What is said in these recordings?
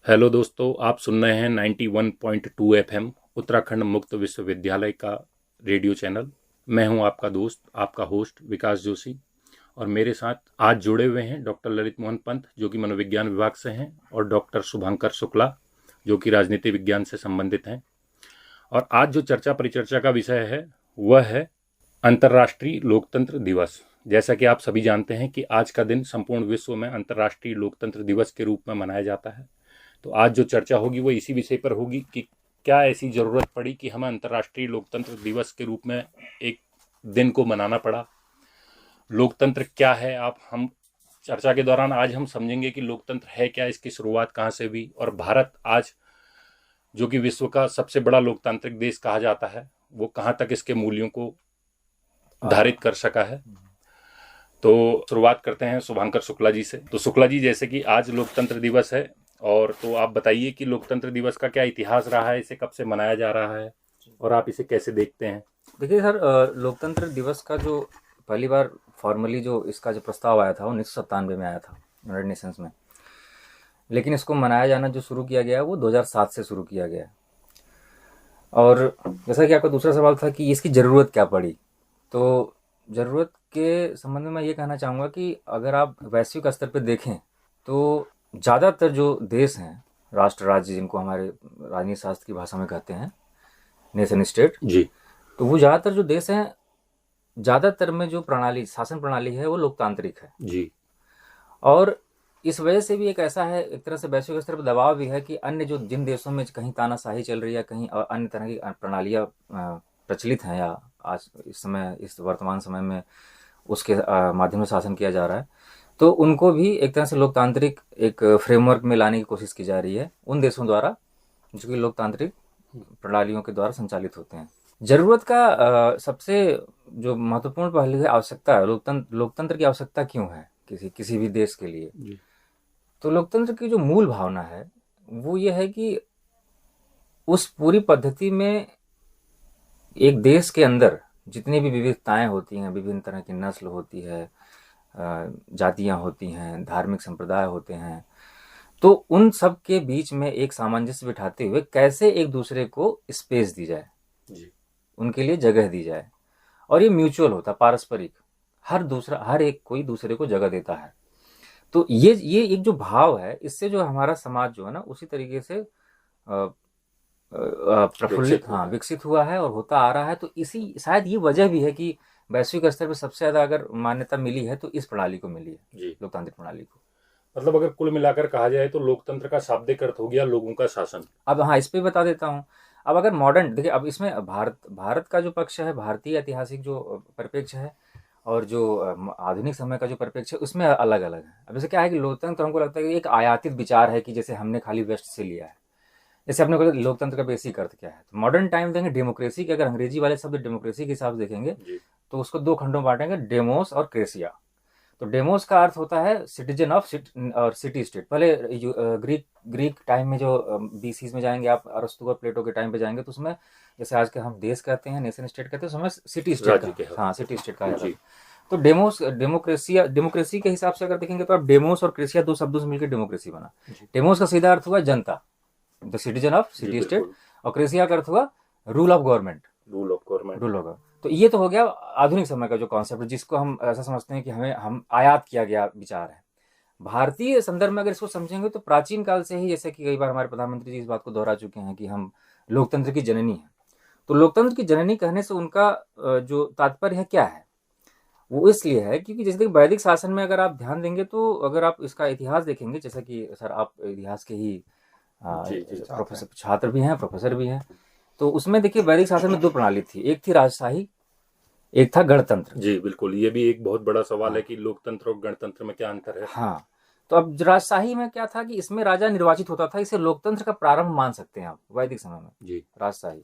Hello दोस्तों, आप सुन रहे हैं 91.2 एफएम उत्तराखंड मुक्त विश्वविद्यालय का रेडियो चैनल। मैं हूं आपका दोस्त, आपका होस्ट विकास जोशी, और मेरे साथ आज जुड़े हुए हैं डॉक्टर ललित मोहन पंत जो कि मनोविज्ञान विभाग से हैं, और डॉक्टर शुभंकर शुक्ला जो कि राजनीति विज्ञान से संबंधित हैं। और आज जो चर्चा परिचर्चा का विषय है वह है अंतर्राष्ट्रीय लोकतंत्र दिवस। जैसा कि आप सभी जानते हैं कि आज का दिन संपूर्ण विश्व में अंतर्राष्ट्रीय लोकतंत्र दिवस के रूप में मनाया जाता है। तो आज जो चर्चा होगी वो इसी विषय पर होगी कि क्या ऐसी ज़रूरत पड़ी कि हमें अंतर्राष्ट्रीय लोकतंत्र दिवस के रूप में एक दिन को मनाना पड़ा। लोकतंत्र क्या है, हम चर्चा के दौरान आज हम समझेंगे कि लोकतंत्र है क्या, इसकी शुरुआत कहाँ से हुई, और भारत आज जो कि विश्व का सबसे बड़ा लोकतांत्रिक देश कहा जाता है वो कहाँ तक इसके मूल्यों को धारित कर सका है। तो शुरुआत करते हैं शुभंकर शुक्ला जी से। तो शुक्ला जी, जैसे कि आज लोकतंत्र दिवस है, और तो आप बताइए कि लोकतंत्र दिवस का क्या इतिहास रहा है, इसे कब से मनाया जा रहा है और आप इसे कैसे देखते हैं। देखिए सर, लोकतंत्र दिवस का जो पहली बार फॉर्मली जो इसका जो प्रस्ताव आया था वो 1997 में आया था यूनाइटेड नेशंस में। लेकिन इसको मनाया जाना जो शुरू किया गया वो 2007 से शुरू किया गया। और जैसा कि आपका दूसरा सवाल था कि इसकी ज़रूरत क्या पड़ी, तो ज़रूरत के संबंध में मैं ये कहना चाहूँगा कि अगर आप वैश्विक स्तर पर देखें तो ज़्यादातर जो देश हैं, राष्ट्र राज्य जिनको हमारे राजनीति शास्त्र की भाषा में कहते हैं नेशन स्टेट जी। तो वो ज़्यादातर जो देश हैं, ज़्यादातर में जो प्रणाली शासन प्रणाली है वो लोकतांत्रिक है। जी। और इस वजह से भी एक ऐसा है, एक तरह से वैश्विक स्तर पर दबाव भी है कि अन्य जो जिन देशों में कहीं तानाशाही चल रही है, कहीं अन्य तरह की प्रणालियाँ प्रचलित हैं, या आज इस समय इस वर्तमान समय में उसके माध्यम से शासन किया जा रहा है, तो उनको भी एक तरह से लोकतांत्रिक एक फ्रेमवर्क में लाने की कोशिश की जा रही है उन देशों द्वारा जो कि लोकतांत्रिक प्रणालियों के द्वारा संचालित होते हैं। ज़रूरत का सबसे जो महत्वपूर्ण पहलू है आवश्यकता है। लोकतंत्र की आवश्यकता क्यों है किसी भी देश के लिए? जी। तो लोकतंत्र की जो मूल भावना है वो ये है कि उस पूरी पद्धति में एक देश के अंदर जितनी भी विविधताएं होती हैं, विभिन्न तरह की नस्ल होती है, जातियां होती हैं, धार्मिक संप्रदाय होते हैं, तो उन सब के बीच में एक सामंजस्य बिठाते हुए कैसे एक दूसरे को स्पेस दी जाए, जी। उनके लिए जगह दी जाए। और ये म्यूचुअल होता, पारस्परिक, हर एक कोई दूसरे को जगह देता है। तो ये एक जो भाव है, इससे जो हमारा समाज जो है ना उसी तरीके से प्रफुल्लित, हाँ, विकसित हुआ है और होता आ रहा है। तो इसी शायद ये वजह भी है कि वैश्विक स्तर पर सबसे ज़्यादा अगर मान्यता मिली है तो इस प्रणाली को मिली है, लोकतांत्रिक प्रणाली को। मतलब अगर कुल मिलाकर कहा जाए तो लोकतंत्र का शाब्दिक अर्थ हो गया लोगों का शासन। अब हाँ, इस पे बता देता हूँ। अब अगर मॉडर्न देखिए, अब इसमें भारत का जो पक्ष है, भारतीय ऐतिहासिक जो परिप्रेक्ष्य है, और जो आधुनिक समय का जो परिप्रेक्ष्य है, उसमें अलग अलग है। अब जैसे क्या है कि लोकतंत्र हमको लगता है कि एक आयातित विचार है कि जैसे हमने खाली वेस्ट से लिया है। जैसे अपने को लोकतंत्र का बेसिक अर्थ क्या है, तो मॉडर्न टाइम देंगे डेमोक्रेसी के, अगर अंग्रेजी वाले शब्द डेमोक्रेसी के हिसाब से देखेंगे तो उसको दो खंडों में बांटेंगे, डेमोस और क्रेसिया। तो डेमोस का अर्थ होता है सिटीजन ऑफ और सिटी स्टेट। पहले ग्रीक टाइम में जो बीसीज में जाएंगे आप, अरस्तु और प्लेटो के टाइम पे जाएंगे, तो उसमें जैसे आज के हम देश कहते हैं, नेशन स्टेट कहते हैं, उसमें सिटी स्टेट, हाँ, सिटी स्टेट कहा जाता है। तो डेमोक्रेसी के हिसाब से अगर देखेंगे तो आप डेमोस और क्रेसिया दो शब्दों से मिलकर डेमोक्रेसी बना। डेमोस का सीधा अर्थ हुआ जनता, the citizen of city state, और क्रेसिया का अर्थ हुआ रूल ऑफ गवर्नमेंट। तो ये तो हो गया आधुनिक समय का जो कॉन्सेप्ट, जिसको हम ऐसा समझते हैं कि हम आयात किया गया विचार है। भारतीय संदर्भ में अगर इसको समझेंगे तो प्राचीन काल से ही, जैसे कि कई बार हमारे प्रधानमंत्री जी इस बात को दोहरा चुके हैं कि हम लोकतंत्र की जननी है। तो लोकतंत्र की जननी कहने से उनका जो तात्पर्य है क्या है, वो इसलिए है क्योंकि जैसे कि वैदिक शासन में अगर आप ध्यान देंगे, तो अगर आप इसका इतिहास देखेंगे, जैसा कि सर आप इतिहास के ही प्रोफेसर, छात्र भी हैं, प्रोफेसर भी हैं, तो उसमें देखिए वैदिक शासन में दो प्रणाली थी, एक थी राजशाही, एक था गणतंत्र। जी बिल्कुल, ये भी एक बहुत बड़ा सवाल है कि लोकतंत्र और गणतंत्र में क्या अंतर है। हाँ, तो अब राजशाही में क्या था कि इसमें राजा निर्वाचित होता था, इसे लोकतंत्र का प्रारंभ मान सकते हैं आप वैदिक समय में। जी। राजशाही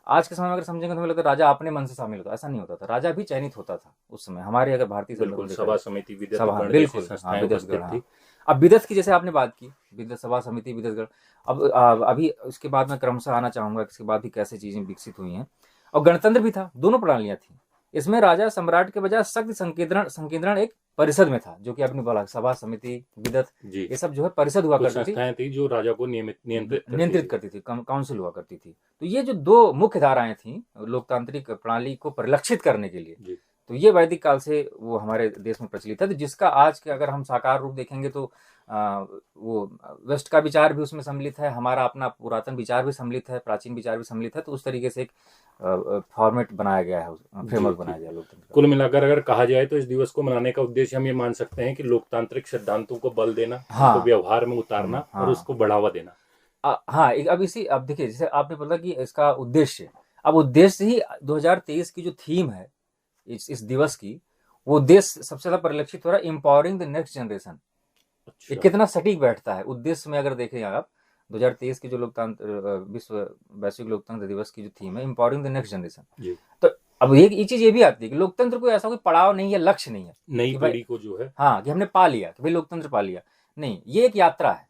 आज के समय में अगर समझेंगे तो हमें लगता है राजा अपने मन से शामिल होता, ऐसा नहीं होता था, राजा भी चयनित होता था उस समय। हमारे अगर भारतीय सभा समिति, बिल्कुल, विदतगण। अब विदत की जैसे आपने बात की, विदत सभा समिति, विदतगण, अब अभी उसके बाद मैं क्रमशः आना चाहूंगा इसके बाद भी कैसे चीजें विकसित हुई हैं। और गणतंत्र भी था, दोनों प्रणालियां थी। इसमें राजा सम्राट के बजाय शक्ति संकेंद्रण एक परिषद में था, जो कि आपने बोला सभा, समिति, विदत, जी ये सब जो है परिषद हुआ कुछ करती थी, संस्थाएं थी जो राजा को नियंत्रित करती थी, काउंसिल हुआ करती थी। तो ये जो दो मुख्य धाराएं थी लोकतांत्रिक प्रणाली को परिलक्षित करने के लिए, जी तो ये वैदिक काल से वो हमारे देश में प्रचलित है। तो जिसका आज के अगर हम साकार रूप देखेंगे तो वो वेस्ट का विचार भी उसमें सम्मिलित है, हमारा अपना पुरातन विचार भी सम्मिलित है, प्राचीन विचार भी सम्मिलित है। तो उस तरीके से एक फॉर्मेट बनाया गया है, जी फ्रेमवर्क जी बनाया गया है लोकतंत्र का। कुल मिलाकर अगर कहा जाए तो इस दिवस को मनाने का उद्देश्य हम ये मान सकते हैं कि लोकतांत्रिक सिद्धांतों को बल देना, हाँ उनको व्यवहार में उतारना और हाँ उसको बढ़ावा देना। हाँ, अब देखिए, जैसे आपने बोला कि इसका उद्देश्य, अब उद्देश्य ही 2023 की जो थीम है इस दिवस की, वो उद्देश्य सबसे ज्यादा परिलक्षित हो रहा है, एम्पावरिंग द नेक्स्ट जनरेशन। ये अच्छा कितना सटीक बैठता है उद्देश्य में, अगर देखें आप 2023 की जो लोकतंत्र विश्व वैश्विक लोकतंत्र दिवस की जो थीम है, एम्पावरिंग द नेक्स्ट जनरेशन। जी तो अब ये चीज ये भी आती है कि लोकतंत्र को ऐसा कोई पड़ाव नहीं है, लक्ष्य नहीं है नई कि भाई पीढ़ी को जो है हाँ कि हमने पा लिया, कि भाई लोकतंत्र पा लिया। नहीं, ये एक यात्रा है,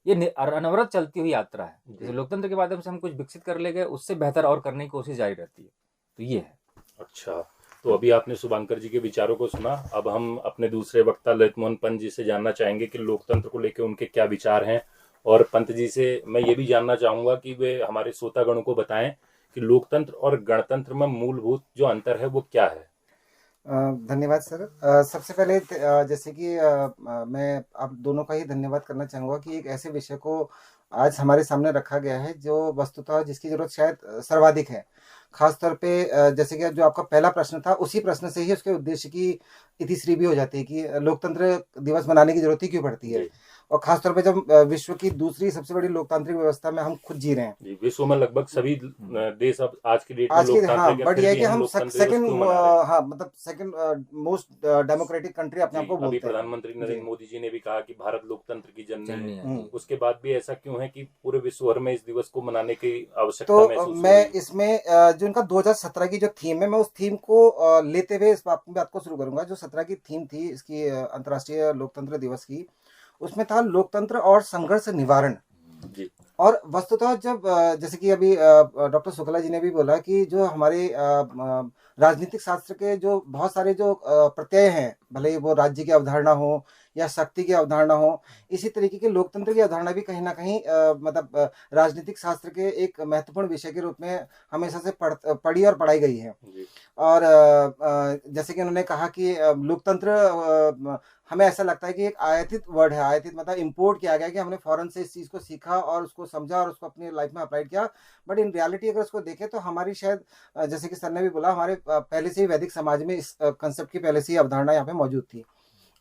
ये अनवरत चलती हुई यात्रा है। जैसे जी लोकतंत्र के माध्यम से हम कुछ विकसित कर ले गए, उससे बेहतर और करने की कोशिश जारी रहती है। तो ये है। अच्छा तो अभी आपने शुभांकर जी के विचारों को सुना। अब हम अपने दूसरे वक्ता ललित मोहन पंत जी से जानना चाहेंगे कि लोकतंत्र को लेकर उनके क्या विचार हैं। और पंत जी से मैं ये भी जानना चाहूंगा कि वे हमारे श्रोतागणों को बताएं कि लोकतंत्र और गणतंत्र में मूलभूत जो अंतर है वो क्या है। धन्यवाद सर। सबसे पहले जैसे कि मैं आप दोनों का ही धन्यवाद करना चाहूँगा कि एक ऐसे विषय को आज हमारे सामने रखा गया है जो वस्तुतः जिसकी ज़रूरत शायद सर्वाधिक है। खास तौर पे जैसे कि जो आपका पहला प्रश्न था, उसी प्रश्न से ही उसके उद्देश्य की इतिश्री भी हो जाती है कि लोकतंत्र दिवस मनाने की ज़रूरत ही क्यों पड़ती है। जी और खास तौर पे जब विश्व की दूसरी सबसे बड़ी लोकतांत्रिक व्यवस्था में हम खुद जी रहे हैं। जी विश्व में लगभग सभी देश अब आज की डेट में आज के हाँ लोकतांत्रिक है, बट फिर यह है भी कि हम हम लोकतंत्र दिवस सेकंड क्यों मना रहे हैं। हाँ मतलब सेकंड मोस्ट डेमोक्रेटिक कंट्री अपने आप जी को अभी बोलते हैं। प्रधानमंत्री जी नरेंद्र मोदी जी ने भी कहा कि भारत लोकतंत्र की जननी जननी है। है जी। उसके बाद भी ऐसा क्यों है कि पूरे विश्व भर में इस दिवस को मनाने की आवश्यकता तो महसूस हो मैं रही है। इसमें जो इनका 2017 की जो थीम है, मैं उस थीम को लेते हुए इस बात को शुरू करूंगा। जो 17 की थीम थी इसकी अंतर्राष्ट्रीय लोकतंत्र दिवस की, उसमें था लोकतंत्र और संघर्ष निवारण। जी और वस्तुतः जब जैसे कि अभी डॉक्टर शुक्ला जी ने भी बोला कि जो हमारे राजनीतिक शास्त्र के जो बहुत सारे जो प्रत्यय हैं, भले ही वो राज्य की अवधारणा हो या शक्ति की अवधारणा हो, इसी तरीके की लोकतंत्र की अवधारणा भी कहीं ना कहीं मतलब राजनीतिक शास्त्र के एक महत्वपूर्ण विषय के रूप में हमेशा से पढ़ी और पढ़ाई गई है। जी और जैसे कि उन्होंने कहा कि लोकतंत्र हमें ऐसा लगता है कि एक आयातित वर्ड है। आयातित मतलब इंपोर्ट किया गया कि हमने फॉरेन से इस चीज़ को सीखा और उसको समझा और उसको अपनी लाइफ में अप्लाई किया। बट इन रियलिटी अगर उसको देखें तो हमारी शायद जैसे कि सर ने भी बोला, हमारे पहले से ही वैदिक समाज में इस कंसेप्ट की पहले से ही अवधारणा यहाँ पे मौजूद थी।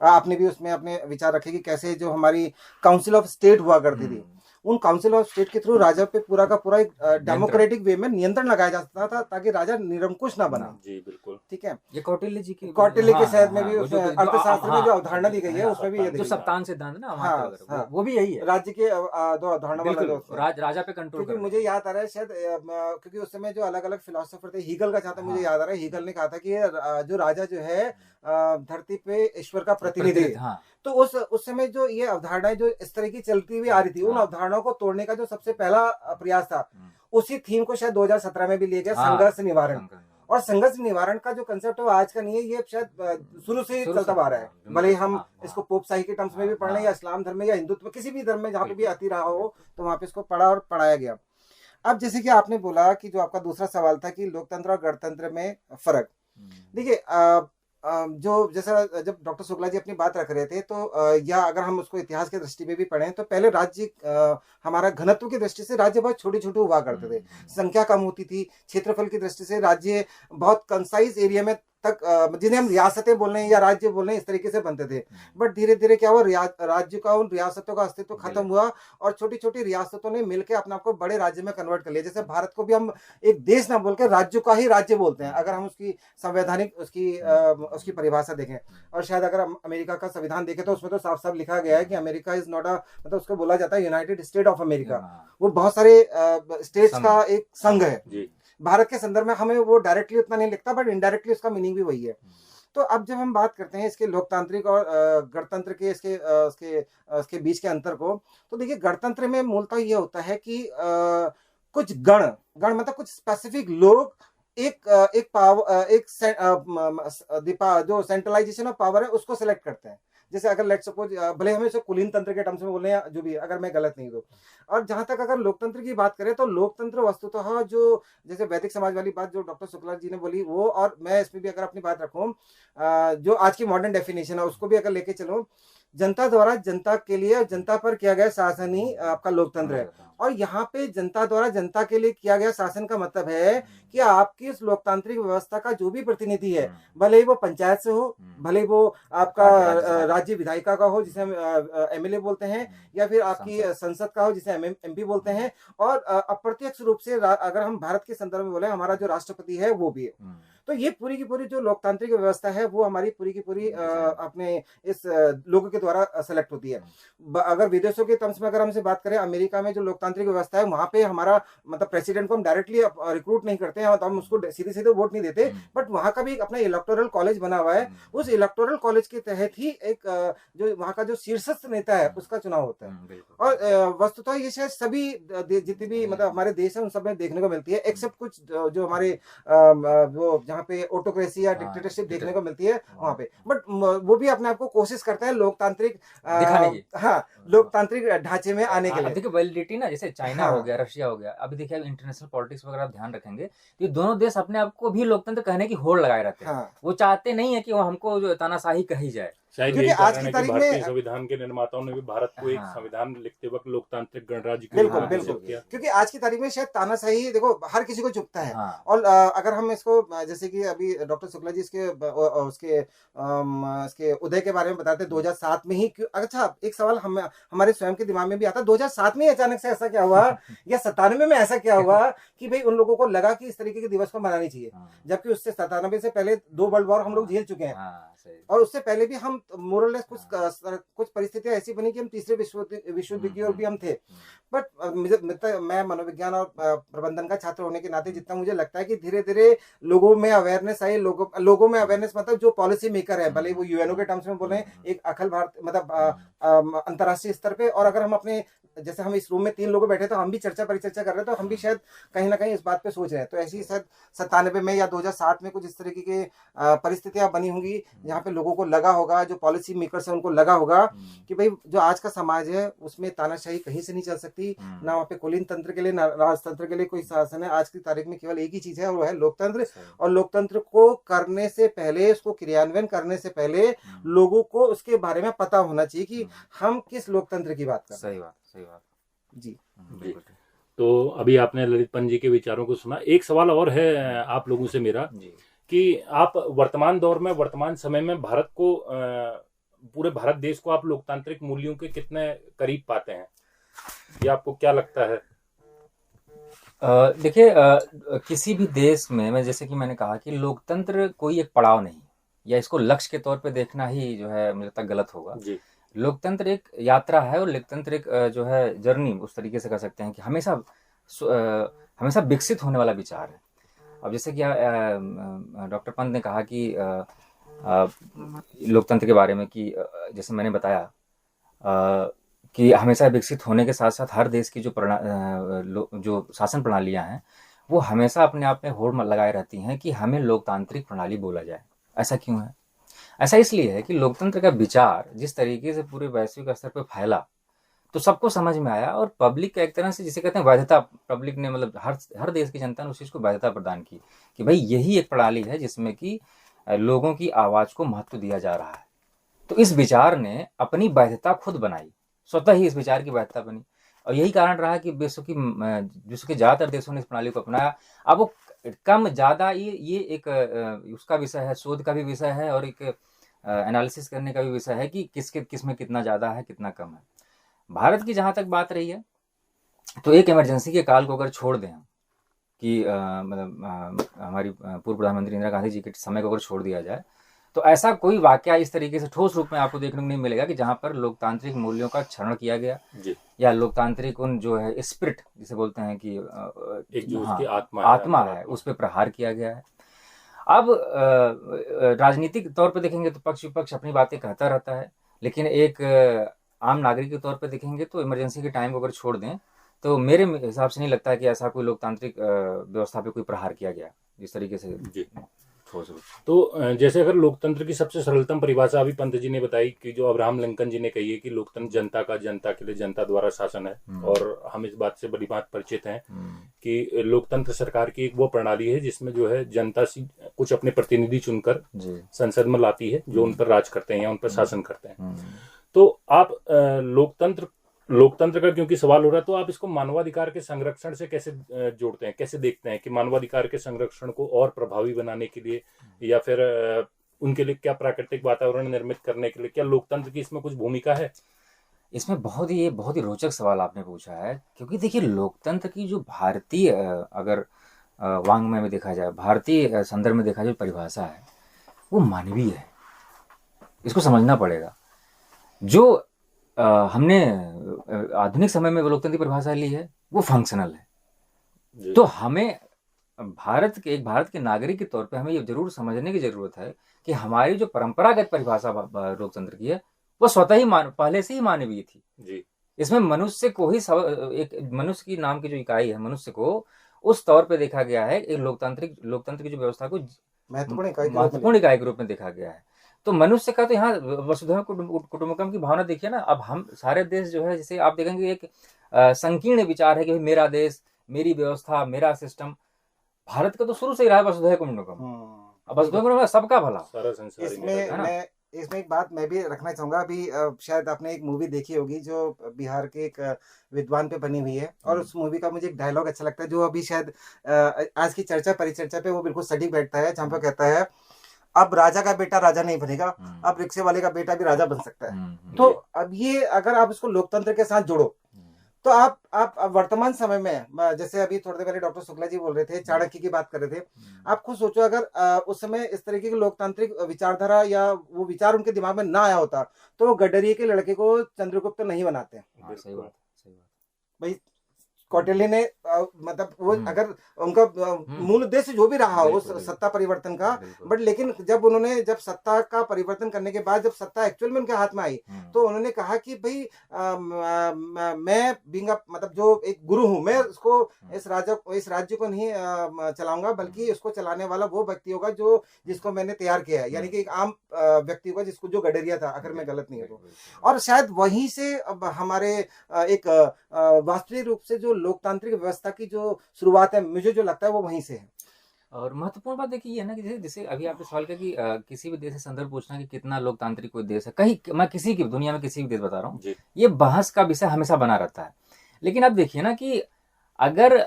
आपने भी उसमें अपने विचार रखे कि कैसे जो हमारी काउंसिल ऑफ स्टेट हुआ करती थी, उन काउंसिल ऑफ स्टेट के थ्रू राजा पे पूरा का पूरा एक डेमोक्रेटिक वे में नियंत्रण लगाया जाता था ताकि राजा निरंकुश ना बना। जी बिल्कुल ठीक है। ये कौटिल्य जी की कौटिल्य के शायद में हाँ, भी वो उसमें जो अर्थशास्त्र में जो अवधारणा दी गई है उसमें भी ये जो देखिए सप्तान सिद्धांत ना हाँ, अमात्य वगैरह, हाँ। वो भी यही है। राज्य के दो अवधारणा वाला बिल्कुल, जो उसमें। राजा पे कंट्रोल क्योंकि करना। मुझे याद आ रहा है शायद क्योंकि उस समय जो अलग अलग फिलोसोफर थे, हीगल का जहाँ तक मुझे याद आ रहा है, हीगल ने कहा था कि जो राजा जो है धरती पे ईश्वर का प्रतिनिधि है। हाँ, तो उस समय जो ये अवधारणाएं जो इस तरह की चलती हुई आ रही थी, उन हाँ। अवधारणाओं को तोड़ने का जो सबसे पहला प्रयास था, उसी थीम को शायद 2017 में भी लिया गया, हाँ, संघर्ष निवारण। संघर्ष। और संघर्ष निवारण का जो कंसेप्ट है वो आज का नहीं है, ये शायद शुरू से ही शुरू चलता से, आ रहा है। हाँ, भले ही हम हाँ, इसको पोप शाही के टर्म्स में भी पढ़ लें हाँ। या इस्लाम धर्म में या हिंदुत्व में, किसी भी धर्म में जहाँ पे भी बिल्कुल, आती रहा हो तो वहाँ पे इसको पढ़ा और पढ़ाया गया। अब जैसे कि आपने बोला कि जो आपका दूसरा सवाल था कि लोकतंत्र और गणतंत्र में फर्क, देखिए जो जैसा जब डॉक्टर शुक्ला जी अपनी बात रख रहे थे तो या अगर हम उसको इतिहास की दृष्टि में भी पढ़ें तो पहले राज्य हमारा घनत्व की दृष्टि से राज्य बहुत छोटे छोटे हुआ करते थे, संख्या कम होती थी। क्षेत्रफल की दृष्टि से राज्य बहुत कंसाइज एरिया में तक जिन्हें हम रियासतें बोल रहे हैं या राज्य बोल रहे हैं इस तरीके से बनते थे। बट धीरे धीरे क्या हुआ, राज्य का उन रियासतों का अस्तित्व खत्म हुआ और छोटी छोटी रियासतों ने मिलकर अपने आप को बड़े राज्य में कन्वर्ट कर लिया। जैसे भारत को भी हम एक देश ना बोलकर राज्य का ही राज्य बोलते हैं, अगर हम उसकी संवैधानिक उसकी परिभाषा देखें। और शायद अगर हम अमेरिका का संविधान देखें तो उसमें तो साफ साफ लिखा गया है कि अमेरिका इज नॉट अ, मतलब उसको बोला जाता है यूनाइटेड स्टेट ऑफ अमेरिका। वो बहुत सारे स्टेट्स का एक संघ है। जी भारत के संदर्भ में हमें वो डायरेक्टली उतना नहीं लिखता, बट इनडायरेक्टली उसका मीनिंग भी वही है। तो अब जब हम बात करते हैं इसके लोकतांत्रिक और गणतंत्र के इसके बीच के अंतर को, तो देखिए गणतंत्र में मूलतः ये होता है कि कुछ गण मतलब कुछ स्पेसिफिक लोग एक पावर जो सेंट्रलाइजेशन ऑफ पावर है उसको सेलेक्ट करते हैं। जैसे अगर लेट सपोज भले हमें इसे कुलीन तंत्र के टर्म्स में बोले या जो भी है, अगर मैं गलत नहीं तो। और जहां तक अगर लोकतंत्र की बात करें तो लोकतंत्र वस्तुतः जो जैसे वैदिक समाज वाली बात जो डॉक्टर शुक्ला जी ने बोली वो, और मैं इसमें भी अगर अपनी बात रखूं, जो आज की मॉडर्न डेफिनेशन है उसको भी अगर लेके चलूं, जनता द्वारा जनता के लिए और जनता पर किया गया शासन ही आपका लोकतंत्र है। और यहाँ पे जनता द्वारा जनता के लिए किया गया शासन का मतलब है कि आपकी इस लोकतांत्रिक व्यवस्था का जो भी प्रतिनिधि है, भले ही वो पंचायत से हो, भले ही वो आपका राज्य विधायिका का हो जिसे हम एमएलए बोलते हैं, या फिर आपकी संसद का हो जिसे एमपी बोलते हैं, और अप्रत्यक्ष रूप से अगर हम भारत के संदर्भ में बोले हमारा जो राष्ट्रपति है वो भी है। तो ये पूरी की पूरी जो लोकतांत्रिक व्यवस्था है वो हमारी पूरी की पूरी अपने इस लोगों के द्वारा सेलेक्ट होती है। अगर विदेशों के टर्म्स में अगर हमसे बात करें, अमेरिका में जो लोकतांत्रिक व्यवस्था है वहां पे हमारा मतलब प्रेसिडेंट को हम डायरेक्टली रिक्रूट नहीं करते हैं, तो हम उसको सीधे सीधे वोट नहीं देते, बट वहां का भी अपना इलेक्टोरल कॉलेज बना हुआ है। उस इलेक्टोरल कॉलेज के तहत ही एक जो वहां का जो शीर्षस्थ नेता है उसका चुनाव होता है। और वस्तुतः ये शायद सभी जितने भी मतलब हमारे देश है उन सब में देखने को मिलती है, एक्सेप्ट कुछ जो हमारे वो जहाँ पे ऑटोक्रेसी या डिक्टेटरशिप देखने को मिलती है वहां पे, बट वो भी अपने आप को कोशिश करते हैं लोकतांत्रिक लोकतांत्रिक ढांचे में आने के लिए। देखिए वैलिडिटी ना, जैसे चाइना हो गया, रशिया हो गया, अभी देखिए इंटरनेशनल पॉलिटिक्स वगैरह आप ध्यान रखेंगे तो ये दोनों देश अपने आप को भी लोकतंत्र कहने की होड़ लगाए रहते हैं। वो चाहते नहीं है कि वो हमको जो तानाशाही कही जाए। क्योंकि आज की तारीख में संविधान के निर्माताओं ने भी भारत को एक संविधान लिखते वक्त लोकतांत्रिक गणराज्य के बिल्कुल किया, क्योंकि आज की तारीख में शायद तानाशाही देखो हर किसी को चुभता है। और अगर हम इसको जैसे कि अभी डॉक्टर शुक्ला जी इसके उदय के बारे में बताते 2007 में ही। अच्छा, एक सवाल हमारे स्वयं के दिमाग में भी आता, 2007 में अचानक से ऐसा क्या हुआ या 97 में ऐसा क्या हुआ कि भाई उन लोगों को लगा कि इस तरीके के दिवस को मनानी चाहिए, जबकि उससे 97 से पहले 2 वर्ल्ड वॉर हम लोग झेल चुके हैं। और उससे पहले भी हम मोरलेस कुछ परिस्थितियां ऐसी बनी कि हम तीसरे विश्व युद्ध की ओर भी हम थे। बट मैं मनोविज्ञान और प्रबंधन का छात्र होने के नाते जितना मुझे लगता है कि धीरे धीरे लोगों में अवेयरनेस आई। लोगों में अवेयरनेस मतलब जो पॉलिसी मेकर है, भले वो यूएनओ के टर्म्स में बोले, एक अखिल भारत मतलब अंतर्राष्ट्रीय स्तर पे, और अगर हम अपने जैसे हम इस रूम में 3 लोग बैठे तो हम भी परिचर्चा कर रहे हैं, तो हम भी शायद कहीं ना कहीं इस बात पे सोच रहे हैं। तो ऐसी शायद 97 में या 2007 में कुछ इस तरीके की परिस्थितियां बनी होंगी जहाँ पे लोगों को लगा होगा, जो पॉलिसी मेकर्स है उनको लगा होगा कि भाई जो आज का समाज है उसमें तानाशाही कहीं से नहीं चल सकती, ना वहाँ पे कुलीन तंत्र के लिए ना राजतंत्र के लिए कोई शासन है। आज की तारीख में केवल एक ही चीज है और वो है लोकतंत्र। और लोकतंत्र को करने से पहले, उसको क्रियान्वयन करने से पहले लोगों को उसके बारे में पता होना चाहिए कि हम किस लोकतंत्र की बात कर रहे हैं। सही बात जी। तो अभी आपने ललितपन जी के विचारों को सुना। एक सवाल और है आप लोगों से मेरा कि आप वर्तमान दौर में, वर्तमान समय में भारत को, पूरे भारत देश को आप लोकतांत्रिक मूल्यों के कितने करीब पाते हैं, ये आपको क्या लगता है? देखिए किसी भी देश में, मैं जैसे कि मैंने कहा कि लोकतंत्र कोई एक पड़ाव नहीं, या इसको लक्ष्य के तौर पे देखना ही जो है मुझे लगता है गलत होगा जी। लोकतंत्र एक यात्रा है, और लोकतंत्र एक जो है जर्नी, उस तरीके से कह सकते हैं कि हमेशा विकसित होने वाला विचार है। अब जैसे कि डॉक्टर पंत ने कहा कि लोकतंत्र के बारे में कि जैसे मैंने बताया कि हमेशा विकसित होने के साथ साथ हर देश की जो शासन प्रणालियां हैं वो हमेशा अपने आप में होड़ लगाए रहती हैं कि हमें लोकतांत्रिक प्रणाली बोला जाए। ऐसा क्यों है? ऐसा इसलिए है कि लोकतंत्र का विचार जिस तरीके से पूरे वैश्विक स्तर पर फैला तो सबको समझ में आया, और पब्लिक का एक तरह से जिसे कहते हैं वैधता, पब्लिक ने मतलब हर देश की जनता ने उस चीज को वैधता प्रदान की कि भाई यही एक प्रणाली है जिसमें कि लोगों की आवाज को महत्व दिया जा रहा है। तो इस विचार ने अपनी वैधता खुद बनाई, स्वतः ही इस विचार की वैधता बनी, और यही कारण रहा कि विश्व के ज्यादातर देशों ने इस प्रणाली को अपनाया। अब वो कम ज्यादा ये एक उसका विषय है, शोध का भी विषय है, और एक एनालिसिस करने का भी विषय है कि किस में कितना ज्यादा है कितना कम है। भारत की जहां तक बात रही है तो एक इमरजेंसी के काल को अगर छोड़ दें कि मतलब हमारी पूर्व प्रधानमंत्री इंदिरा गांधी जी के समय को अगर छोड़ दिया जाए तो ऐसा कोई वाकया इस तरीके से ठोस रूप में आपको देखने को नहीं मिलेगा कि जहां पर लोकतांत्रिक मूल्यों का क्षरण किया गया या लोकतांत्रिक उन जो है स्पिरिट जिसे बोलते हैं कि एक जो उसकी आत्मा है उस पर प्रहार किया गया है। अब राजनीतिक तौर पर देखेंगे तो पक्ष विपक्ष अपनी बातें कहता रहता है, लेकिन एक आम नागरिक के तौर पर देखेंगे तो इमरजेंसी के टाइम को अगर छोड़ दें तो मेरे हिसाब से नहीं लगता है कि ऐसा कोई लोकतांत्रिक व्यवस्था पे कोई प्रहार किया गया। जिस तरीके से जी। ठोस रूप से। तो जैसे अगर लोकतंत्र की सबसे सरलतम परिभाषा अभी पंत जी ने बताई कि जो अब्राहम लिंकन जी ने कही है कि लोकतंत्र जनता का, जनता के लिए, जनता द्वारा शासन है, और हम इस बात से बड़ी बात परिचित हैं कि लोकतंत्र सरकार की एक वो प्रणाली है जिसमें जो है जनता कुछ अपने प्रतिनिधि चुनकर जी संसद में लाती है जो उन पर राज करते हैं या उन पर शासन करते हैं। तो आप लोकतंत्र का क्योंकि सवाल हो रहा है, तो आप इसको मानवाधिकार के संरक्षण से कैसे जोड़ते हैं, कैसे देखते हैं कि मानवाधिकार के संरक्षण को और प्रभावी बनाने के लिए या फिर उनके लिए क्या प्राकृतिक वातावरण निर्मित करने के लिए क्या लोकतंत्र की इसमें कुछ भूमिका है? इसमें बहुत ही रोचक सवाल आपने पूछा है, क्योंकि देखिए लोकतंत्र की जो भारतीय अगर वांग्मय में देखा जाए, भारतीय संदर्भ में देखा जाए, परिभाषा है वो मानवीय है। इसको समझना पड़ेगा। जो हमने आधुनिक समय में वो लोकतंत्र की परिभाषा ली है वो फंक्शनल है। तो हमें भारत के नागरिक के तौर पे हमें ये जरूर समझने की जरूरत है कि हमारी जो परंपरागत परिभाषा लोकतंत्र की है वो स्वतः ही पहले से ही मानवीय थी जी। इसमें मनुष्य को ही एक मनुष्य की नाम की जो इकाई है, मनुष्य को उस तौर पे देखा गया है। एक लोकतंत्र की जो व्यवस्था को महत्वपूर्ण इकाई के रूप में देखा गया है। तो मनुष्य का तो यहाँ वसुधैव कुटुंबकम की भावना देखिए ना। अब हम सारे देश जो है, जैसे आप देखेंगे एक संकीर्ण विचार है कि मेरा देश, मेरी व्यवस्था, मेरा सिस्टम। भारत का तो शुरू से ही रहा है वसुधैव कुटुंबकम। अब वसुधैव कुटुंबकम सबका भला, सारा संसार इसमें एक बात मैं भी रखना चाहूंगा। अभी शायद आपने एक मूवी देखी होगी जो बिहार के एक विद्वान पे बनी हुई है, और उस मूवी का मुझे एक डायलॉग अच्छा लगता है जो अभी शायद आज की परिचर्चा पे वो बिल्कुल सटीक बैठता है, जहाँ पे कहता है अब राजा का बेटा राजा नहीं बनेगा, अब रिक्शे वाले का बेटा भी राजा बन सकता है। तो अब ये अगर आप इसको लोकतंत्र के साथ जोड़ो तो आप वर्तमान समय में, जैसे अभी थोड़ी देर पहले डॉक्टर शुक्ला जी बोल रहे थे, चाणक्य की बात कर रहे थे, आप खुद सोचो अगर उस समय इस तरीके की लोकतांत्रिक विचारधारा या वो विचार उनके दिमाग में ना आया होता तो वो गडरिये के लड़के को चंद्रगुप्त नहीं बनाते। सही बात भाई कौटिल्य ने मतलब वो अगर उनका मूल उद्देश्य जो भी रहा हो सत्ता परिवर्तन का, बट लेकिन जब सत्ता का परिवर्तन करने के बाद जब सत्ता एक्चुअल में उनके हाथ में आई तो उन्होंने कहा कि भाई मैं बीइंग मतलब जो एक गुरु हूं, मैं उसको इस राज्य को नहीं चलाऊंगा, बल्कि इसको चलाने वाला वो व्यक्ति होगा जिसको मैंने तैयार किया है, यानी कि एक आम व्यक्ति होगा जिसको जो गडरिया था, अगर मैं गलत नहीं हूं तो। और शायद वहीं से अब हमारे एक वास्तविक रूप से जो लोकतांत्रिक व्यवस्था की जो शुरुआत है, मुझे जो लगता है वो वहीं से है। और महत्वपूर्ण बात देखिए ये है ना कि जैसे अभी आपने सवाल किया कि किसी भी देश से संदर्भ पूछना कि कितना लोकतांत्रिक कोई देश है, कहीं मैं किसी की दुनिया में किसी भी देश बता रहा हूँ, ये बहस का विषय हमेशा बना रहता है। लेकिन अब देखिए ना कि अगर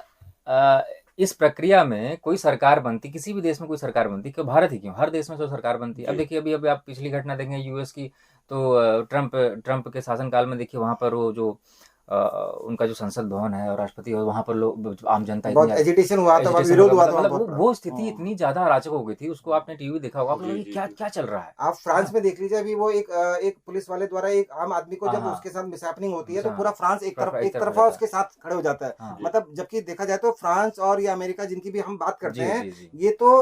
इस प्रक्रिया में कोई सरकार बनती, किसी भी देश में कोई सरकार बनती, क्यों भारत ही क्यों, हर देश में तो सरकार बनती। अब देखिए अभी आप पिछली घटना देखें यूएस की, तो ट्रंप के शासनकाल में देखिए वहां पर वो जो उनका जो संसद भवन है और राष्ट्रपति और वहां पर लोग आम जनता बहुत एजिटेशन हुआ था, विरोध हुआ था, मतलब वो स्थिति इतनी ज्यादा अराजक हो गई थी। उसको आपने टीवी देखा होगा, आपको क्या क्या चल रहा है। आप फ्रांस में देख लीजिए, अभी वो एक पुलिस वाले द्वारा एक आम आदमी को जब उसके साथ मिसहैपनिंग होती है तो पूरा फ्रांस एक तरफा उसके साथ खड़े हो जाता है। मतलब जबकि देखा जाए तो फ्रांस और या अमेरिका जिनकी भी हम बात करते हैं, ये तो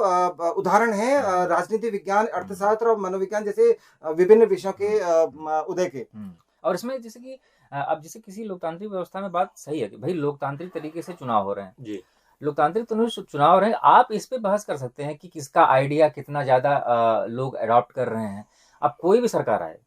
उदाहरण है राजनीति विज्ञान, अर्थशास्त्र और मनोविज्ञान जैसे विभिन्न विषयों के उदय के। और इसमें जैसे कि अब जैसे किसी लोकतांत्रिक व्यवस्था में बात सही है कि भाई लोकतांत्रिक तरीके से चुनाव हो रहे हैं जी, लोकतांत्रिक चुनाव हो रहे हैं, आप इस पे बहस कर सकते हैं कि किसका आइडिया कितना ज्यादा लोग अडॉप्ट कर रहे हैं। अब कोई भी सरकार आए,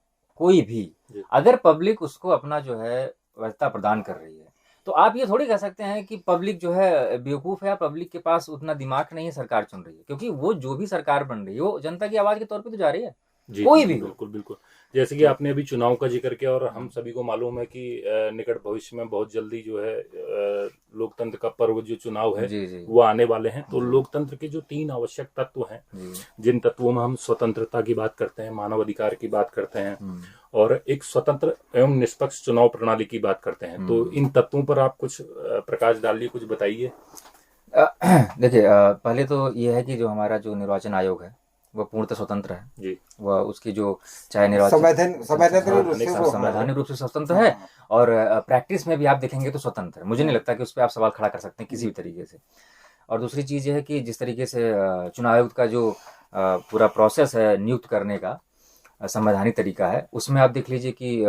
कोई भी, अगर पब्लिक उसको अपना जो है व्यवस्था प्रदान कर रही है तो आप ये थोड़ी कह सकते हैं कि पब्लिक जो है बेवकूफ है या पब्लिक के पास उतना दिमाग नहीं है, सरकार चुन रही है। क्योंकि वो जो भी सरकार बन रही है वो जनता की आवाज के तौर पर तो जा रही है, कोई भी। बिल्कुल जैसे कि आपने अभी चुनाव का जिक्र किया, और हम सभी को मालूम है कि निकट भविष्य में बहुत जल्दी जो है लोकतंत्र का पर्व जो चुनाव है वो आने वाले हैं। तो लोकतंत्र के जो 3 आवश्यक तत्व हैं, जिन तत्वों में हम स्वतंत्रता की बात करते हैं, मानवाधिकार की बात करते हैं और एक स्वतंत्र एवं निष्पक्ष चुनाव प्रणाली की बात करते हैं, तो इन तत्वों पर आप कुछ प्रकाश डालिए, कुछ बताइए। देखिए पहले तो ये है कि जो हमारा जो निर्वाचन आयोग है वो पूर्णतः स्वतंत्र है जी। वह उसकी जो चाहे निर्वाचन संवैधानिक रूप से स्वतंत्र है और प्रैक्टिस में भी आप देखेंगे तो स्वतंत्र है। मुझे नहीं लगता कि उस पर आप सवाल खड़ा कर सकते हैं किसी भी तरीके से। और दूसरी चीज ये है कि जिस तरीके से चुनाव आयोग का जो पूरा प्रोसेस है नियुक्त करने का संवैधानिक तरीका है, उसमें आप देख लीजिए कि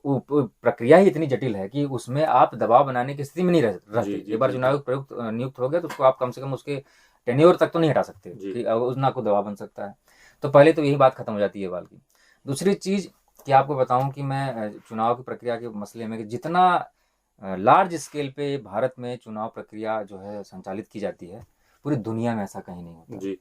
प्रक्रिया ही इतनी जटिल है कि उसमें आप दबाव बनाने की स्थिति में नहीं रहती। एक बार चुनाव आयोग नियुक्त हो गया तो उसको आप कम से कम उसके टेन्योर तक तो नहीं हटा सकते जी। कि उतना को दबाव बन सकता है। तो पहले तो यही बात खत्म हो जाती है बाल की। दूसरी चीज़ कि आपको बताऊं कि मैं चुनाव की प्रक्रिया के मसले में कि जितना लार्ज स्केल पे भारत में चुनाव प्रक्रिया जो है संचालित की जाती है, पूरी दुनिया में ऐसा कहीं नहीं होता। जी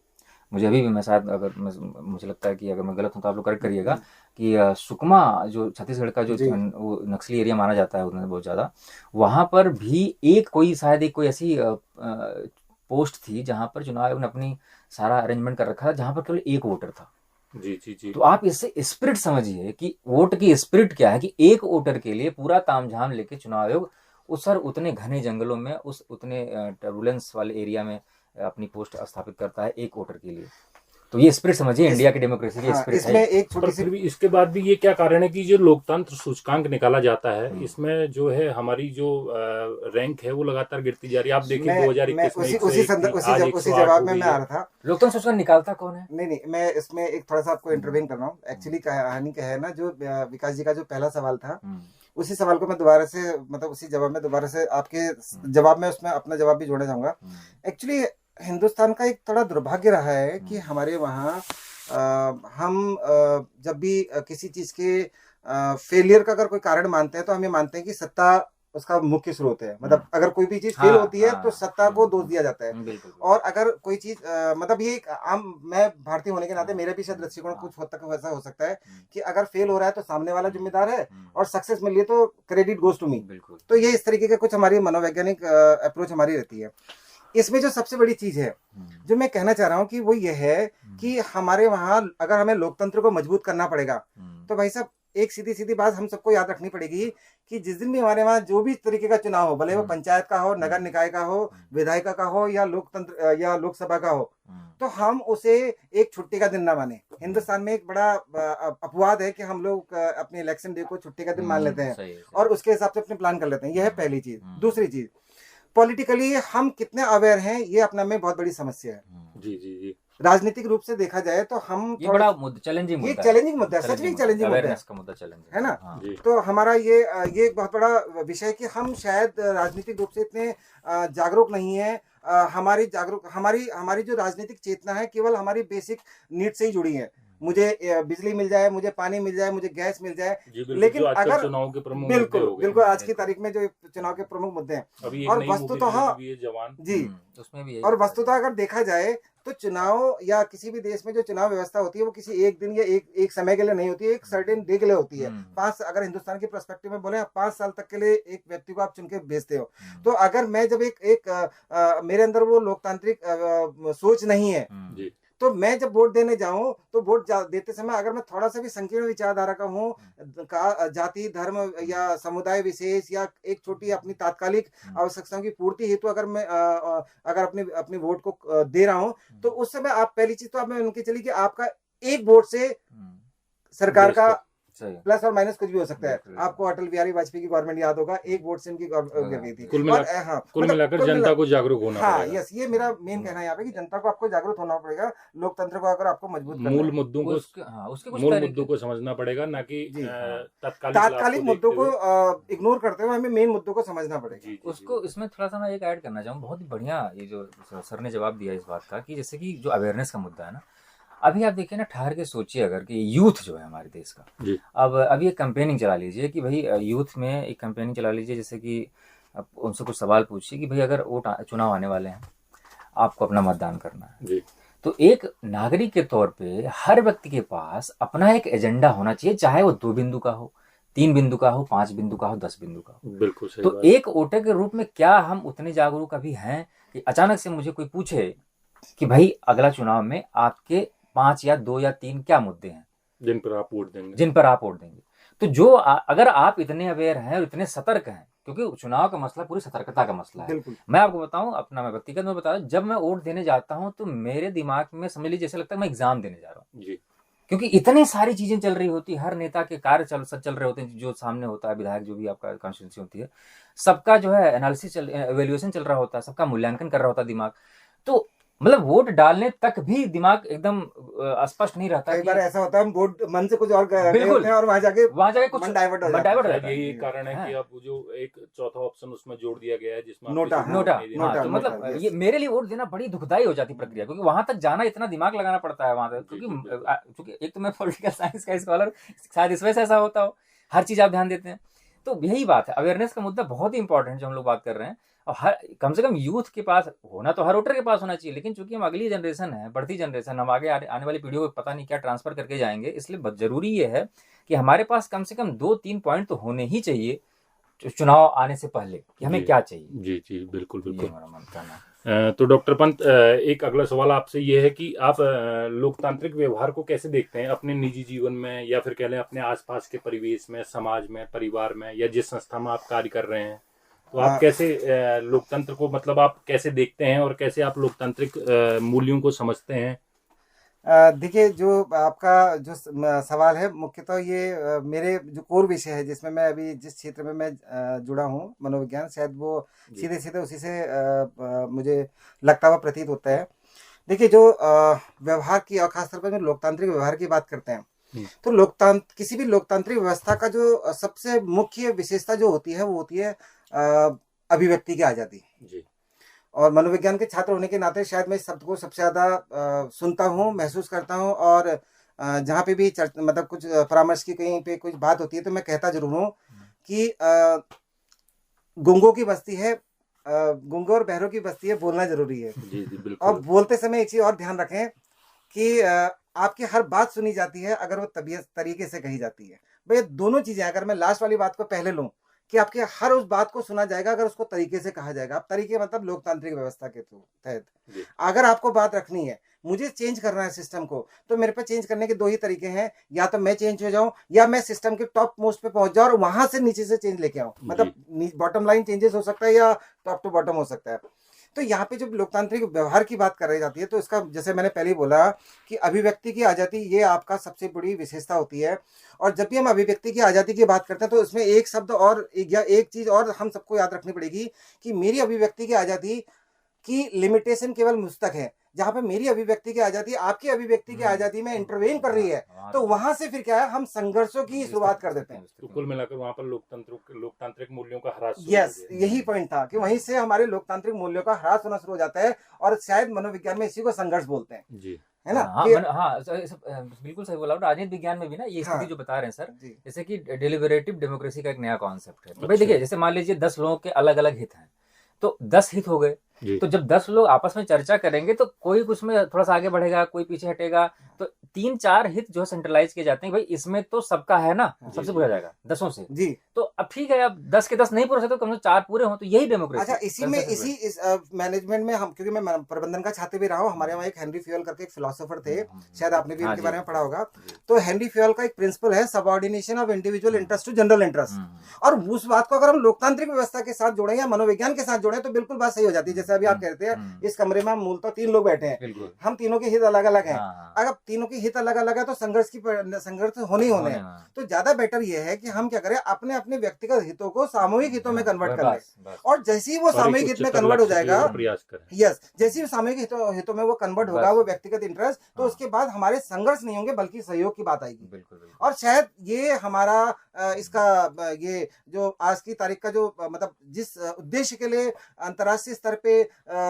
मुझे अभी भी, मैं शायद, अगर मुझे लगता है कि अगर मैं गलत हूं तो आप लोग करेक्ट करिएगा, कि सुकमा जो छत्तीसगढ़ का जो जी। वो नक्सली एरिया माना जाता है उधर बहुत ज़्यादा, वहाँ पर भी एक कोई शायद एक कोई ऐसी पोस्ट थी जहाँ पर चुनाव आयोग ने अपनी सारा अरेंजमेंट कर रखा था, जहाँ पर केवल एक वोटर था। जी जी जी। तो आप इससे स्पिरिट समझिए कि वोट की स्पिरिट क्या है, कि एक वोटर के लिए पूरा तामझाम लेके चुनाव आयोग उस सर उतने घने जंगलों में, उस उतने टर्बुलेंस वाले एरिया में अपनी पोस्ट स्थापित करता है एक वोटर के लिए। तो ये स्पिरिट समझिए, इंडिया की डेमोक्रेसी की स्पिरिट इसमें है। एक पर छोटी सी फिर भी इसके बाद भी ये क्या कारण है कि जो लोकतंत्र सूचकांक निकाला जाता है, इसमें जो है हमारी जो रैंक है वो लगातार गिरती जा रही है। आप देखिए मैं 2021 में उसी 101 उसी थी, उसी आज जब, 108 उसी जवाब हो में गई मैं आ है। रहा था। लोकतंत्र सूचकांक निकालता कौन है? नहीं, मैं इसमें एक थोड़ा सा आपको इंटरवेन कर रहा हूँ। एक्चुअली कहानी क्या है ना, जो विकास जी का जो पहला सवाल था, उसी सवाल को मैं दोबारा से, मतलब उसी जवाब में दोबारा से आपके जवाब में उसमें अपना जवाब भी जोड़ना चाहूंगा। एक्चुअली हिंदुस्तान का एक थोड़ा दुर्भाग्य रहा है कि हमारे वहाँ हम जब भी किसी चीज के फेलियर का अगर कोई कारण मानते हैं तो हम ये मानते हैं कि सत्ता उसका मुख्य स्रोत है। मतलब अगर कोई भी चीज फेल होती है तो सत्ता को दोष दिया जाता है। बिल्कुल। और अगर कोई चीज मतलब ये एक आम, मैं भारतीय होने के नाते मेरा भी शायद दृष्टिकोण कुछ हद तक वैसा हो सकता है कि अगर फेल हो रहा है तो सामने वाला जिम्मेदार है, और सक्सेस मिली है तो क्रेडिट गोज टू मी। बिल्कुल। तो ये इस तरीके का कुछ हमारी मनोवैज्ञानिक अप्रोच हमारी रहती है। इसमें जो सबसे बड़ी चीज है जो मैं कहना चाह रहा हूँ कि वो ये है कि हमारे वहाँ अगर हमें लोकतंत्र को मजबूत करना पड़ेगा तो भाई साहब एक सीधी सीधी बात हम सबको याद रखनी पड़ेगी कि जिस दिन भी हमारे वहाँ जो भी तरीके का चुनाव हो, भले वो पंचायत का हो, नगर निकाय का हो, विधायिका का हो, या लोकतंत्र या लोकसभा का हो, तो हम उसे एक छुट्टी का दिन ना माने। हिंदुस्तान में एक बड़ा अपवाद है कि हम लोग अपने इलेक्शन डे को छुट्टी का दिन मान लेते हैं और उसके हिसाब से अपने प्लान कर लेते हैं। यह है पहली चीज। दूसरी चीज, पॉलिटिकली हम कितने अवेयर हैं ये अपने में बहुत बड़ी समस्या है। जी जी जी। राजनीतिक रूप से देखा जाए तो हम ये बड़ा चैलेंजिंग ये चैलेंजिंग मुद्दा है, सच में चैलेंजिंग मुद्दा का मुद्दा चैलेंज है ना। जी। तो हमारा ये एक बहुत बड़ा विषय है कि हम शायद राजनीतिक रूप से इतने जागरूक नहीं है। हमारी जो राजनीतिक चेतना है केवल हमारी बेसिक नीड से ही जुड़ी है। मुझे बिजली मिल जाए, मुझे पानी मिल जाए, मुझे गैस मिल जाए। लेकिन अगर चुनाव के प्रमुख बिल्कुल आज की तारीख में जो चुनाव के प्रमुख मुद्दे हैं, और वस्तुतः जी, उसमें भी और वस्तुतः अगर देखा जाए तो चुनाव या किसी भी देश में जो चुनाव व्यवस्था होती है वो किसी एक दिन या एक समय के लिए नहीं होती है, एक सर्टेन डे के लिए होती है। अगर हिंदुस्तान के पर्सपेक्टिव में बोले 5 साल तक के लिए एक व्यक्ति को आप चुन के भेजते हो। तो अगर मैं जब मेरे अंदर वो लोकतांत्रिक सोच नहीं है तो मैं जब वोट देने जाऊं तो वोट देते समय अगर मैं थोड़ा सा भी संकीर्ण विचारधारा का हूँ, जाति धर्म या समुदाय विशेष या एक छोटी अपनी तात्कालिक आवश्यकताओं की पूर्ति हेतु अगर मैं अगर अपनी वोट को दे रहा हूँ, तो उस समय आप पहली चीज तो आप मैं उनकी चली कि आपका एक वोट से सरकार का प्लस और माइनस कुछ भी हो सकता है। आपको अटल बिहारी वाजपेयी की गवर्नमेंट याद होगा, एक वोट से उनकी गिर गई थी। कुल मिलाकर जनता को जागरूक होना पड़ेगा। यस, ये मेरा मेन कहना है यहाँ पे कि जनता को आपको जागरूक होना पड़ेगा। लोकतंत्र को अगर आपको मजबूत करना है, मूल मुद्दों को समझना पड़ेगा, ना कि तात्कालिक मुद्दों को इग्नोर करते हुए हमें मेन मुद्दों को समझना पड़ेगा। उसको इसमें थोड़ा सा मैं एक ऐड करना चाहूँ, बहुत बढ़िया ये जो सर ने जवाब दिया इस बात का, कि जैसे कि जो अवेयरनेस का मुद्दा है ना, अभी आप देखिए ना, ठहर के सोचिए अगर कि यूथ जो है हमारे देश का, अब अभी एक कैंपेनिंग चला लीजिए कि भाई यूथ में एक कैंपेनिंग चला लीजिए, जैसे कि उनसे कुछ सवाल पूछिए कि भाई अगर चुनाव आने वाले हैं, आपको अपना मतदान करना है, तो एक नागरिक के तौर पे हर व्यक्ति के पास अपना एक एजेंडा होना चाहिए, चाहे वो 2 बिंदु का हो, 3 बिंदु का हो, 5 बिंदु का हो, 10 बिंदु का हो। बिल्कुल सही। तो एक वोटर के रूप में क्या हम उतने जागरूक अभी हैं कि अचानक से मुझे कोई पूछे कि भाई अगला चुनाव में आपके 5 या 2 या 3 क्या मुद्दे हैं जिन पर आप वोट देंगे, तो जो अगर आप इतने अवेयर हैं और इतने सतर्क हैं, क्योंकि चुनाव का मसला पूरी सतर्कता का मसला है। मैं आपको बताऊं, अपना मैं व्यक्तिगत में बता रहा हूं, जब मैं वोट देने जाता हूं तो मेरे दिमाग में समझ लीजिए जैसे लगता है मैं एग्जाम देने जा रहा हूँ, क्योंकि इतनी सारी चीजें चल रही होती है, हर नेता के कार्य चल रहे होते हैं, जो सामने होता है, विधायक जो भी आपका कॉन्स्टिट्यूंसी होती है, सबका जो है एनालिसिस एवेल्युएशन चल रहा होता है, सबका मूल्यांकन कर रहा होता है दिमाग। तो मतलब वोट डालने तक भी दिमाग एकदम स्पष्ट नहीं रहता कई कि बार ऐसा होता है हम वोट मन से कुछ और कर रहे बिल्कुल। होते हैं और वहां जाके कुछ मन डाइवर्ट हो मन जाता है। डाइवर्ट हो शायद जाता है। यही कारण है कि हाँ। अब जो एक चौथा ऑप्शन उसमें जोड़ दिया गया है जिसमें आप नोटा, किसी को नोटा, वोट नहीं देना हाँ, तो चाहते। मतलब नोटा, ये मेरे लिए वोट देना बड़ी दुखदाई हो जाती प्रक्रिया, क्योंकि वहां तक जाना इतना दिमाग लगाना पड़ता है वहां तक, जी, क्योंकि बिल्कुल। चूंकि एक तो मैं पॉलिटिकल साइंस का स्कॉलर, शायद इस वजह से ऐसा होता हो, हर चीज आप ध्यान देते हैं। तो यही बात है, अवेयरनेस का मुद्दा बहुत ही इंपॉर्टेंट जो हम लोग बात कर रहे हैं, और हर कम से कम यूथ के पास होना, तो हर वोटर के पास होना चाहिए, लेकिन चूंकि हम अगली जनरेशन है, बढ़ती जनरेशन, हम आगे आने वाली पीढ़ियों को पता नहीं क्या ट्रांसफर करके जाएंगे, इसलिए बहुत जरूरी ये है कि हमारे पास कम से कम 2-3 पॉइंट तो होने ही चाहिए चुनाव आने से पहले कि हमें जी, क्या चाहिए। जी, जी, बिल्कुल, ये बिल्कुल। हमारा मानना है। तो डॉक्टर पंत, एक अगला सवाल आपसे ये है कि आप लोकतांत्रिक व्यवहार को कैसे देखते हैं अपने निजी जीवन में, या फिर कह लें अपने आसपास के परिवेश में, समाज में, परिवार में, या जिस संस्था में आप कार्य कर रहे हैं, तो आप कैसे लोकतंत्र को, मतलब आप कैसे देखते हैं और कैसे आप लोकतांत्रिक मूल्यों को समझते हैं? देखिए, जो आपका जो सवाल है मुख्यतः ये मेरे जो कोर विषय है जिसमें मैं अभी जिस क्षेत्र में मैं जुड़ा हूँ, मनोविज्ञान, शायद वो जी। सीधे सीधे उसी से मुझे लगता हुआ प्रतीत होता है। देखिए, जो व्यवहार की और खासतौर पर जो लोकतांत्रिक व्यवहार की बात करते हैं, तो लोकतंत्र, किसी भी लोकतांत्रिक व्यवस्था का जो सबसे मुख्य विशेषता जो होती है वो होती है अभिव्यक्ति की आज़ादी। जी। और मनोविज्ञान के छात्र होने के नाते शायद मैं इस शब्द को सबसे ज़्यादा सुनता हूँ, महसूस करता हूँ, और जहाँ पे भी मतलब कुछ परामर्श की कहीं पे कुछ बात होती है तो मैं कहता जरूर हूँ कि गूंगों की बस्ती है, गूंगों और बहरों की बस्ती है, बोलना जरूरी है। जी, जी, और बिल्कुल। बोलते समय एक चीज और ध्यान रखें कि आपकी हर बात सुनी जाती है अगर वो तबीयत तरीके से कही जाती है। भाई दोनों चीजें, अगर मैं लास्ट वाली बात को पहले लूं कि आपके हर उस बात को सुना जाएगा अगर उसको तरीके से कहा जाएगा। अब तरीके मतलब लोकतांत्रिक व्यवस्था के तहत जी। अगर आपको बात रखनी है, मुझे चेंज करना है सिस्टम को, तो मेरे पे चेंज करने के दो ही तरीके हैं, या तो मैं चेंज हो जाऊं या मैं सिस्टम के टॉप मोस्ट पे पहुंच जाऊं और वहां से नीचे से चेंज लेके आऊं। मतलब बॉटम लाइन चेंजेस हो सकता है या टॉप टू बॉटम हो सकता है। तो यहाँ पे जब लोकतांत्रिक व्यवहार की बात कर रही जाती है तो इसका, जैसे मैंने पहले ही बोला कि अभिव्यक्ति की आज़ादी ये आपका सबसे बड़ी विशेषता होती है। और जब भी हम अभिव्यक्ति की आज़ादी की बात करते हैं तो इसमें एक शब्द और या एक चीज और हम सबको याद रखनी पड़ेगी कि मेरी अभिव्यक्ति की आज़ादी की लिमिटेशन केवल मुझ तक है। जहां पे मेरी अभिव्यक्ति की आजादी आपकी अभिव्यक्ति की आजादी में इंटरवेन कर रही है, तो वहां से फिर क्या है, हम संघर्षों की शुरुआत कर देते हैं। तो कुल मिलाकर वहां पर लोकतांत्रिक मूल्यों का ह्रास शुरू यस, हो गया। यही पॉइंट था कि वहीं से हमारे लोकतांत्रिक मूल्यों का ह्रास होना शुरू हो जाता है, और शायद मनोविज्ञान में इसी को संघर्ष बोलते हैं। जी। है ना? हाँ, बिल्कुल सही बोला। राजनीति विज्ञान में भी ना ये स्थिति जो बता रहे हैं सर, जैसे कि डेलिबरेटिव डेमोक्रेसी का एक नया कॉन्सेप्ट है। तो भाई देखिए, जैसे मान लीजिए 10 लोगों के अलग अलग हित हैं, तो 10 हित हो गए, तो जब 10 लोग आपस में चर्चा करेंगे तो कोई उसमें थोड़ा सा आगे बढ़ेगा, कोई पीछे हटेगा, तो 3-4 हित जो सेंट्रलाइज किए जाते हैं, भाई इसमें तो सबका है ना, सबसे पूछा जाएगा 10 से जी। तो अब ठीक है, अब 10 के 10 नहीं पूरे सकते तो कम से कम 4 पूरे हों, तो यही डेमोक्रेसी। अच्छा, इसी में इस मैनेजमेंट में हम, क्योंकि मैं प्रबंधन का छात्र भी रहा हूँ, हमारे वहाँ एक हेनरी फ्यूएल करके एक फिलोसोफर थे, शायद आपने भी उनके बारे में पढ़ा होगा। तो हेनरी फ्यूएल का एक प्रिंसिपल है subordination of individual interest to general interest, और उस बात को अगर हम लोकतांत्रिक व्यवस्था के साथ जोड़े या मनोविज्ञान के साथ जोड़े तो बिल्कुल बात सही हो जाती है। जैसे अभी आप कहते हैं इस कमरे में हम मूलतः 3 लोग बैठे हैं, हम तीनों के हित अलग अलग हैं, अगर तीनों के हित अलग अलग है तो संघर्ष होने ही होने हैं। तो ज्यादा बेटर ये है कि हम क्या करें, अपने अपने व्यक्तिगत हितों को सामूहिक हितों में कन्वर्ट कर लें, और जैसे ही वो सामूहिक हित में कन्वर्ट हो जाएगा, यस, जैसे ही सामूहिक हितों में वो कन्वर्ट होगा, वो व्यक्तिगत इंटरेस्ट, तो उसके बाद हमारे संघर्ष नहीं होंगे बल्कि सहयोग की बात आएगी। और शायद ये हमारा इसका ये जो आज की तारीख का जो मतलब जिस उद्देश्य के लिए अंतर्राष्ट्रीय स्तर पे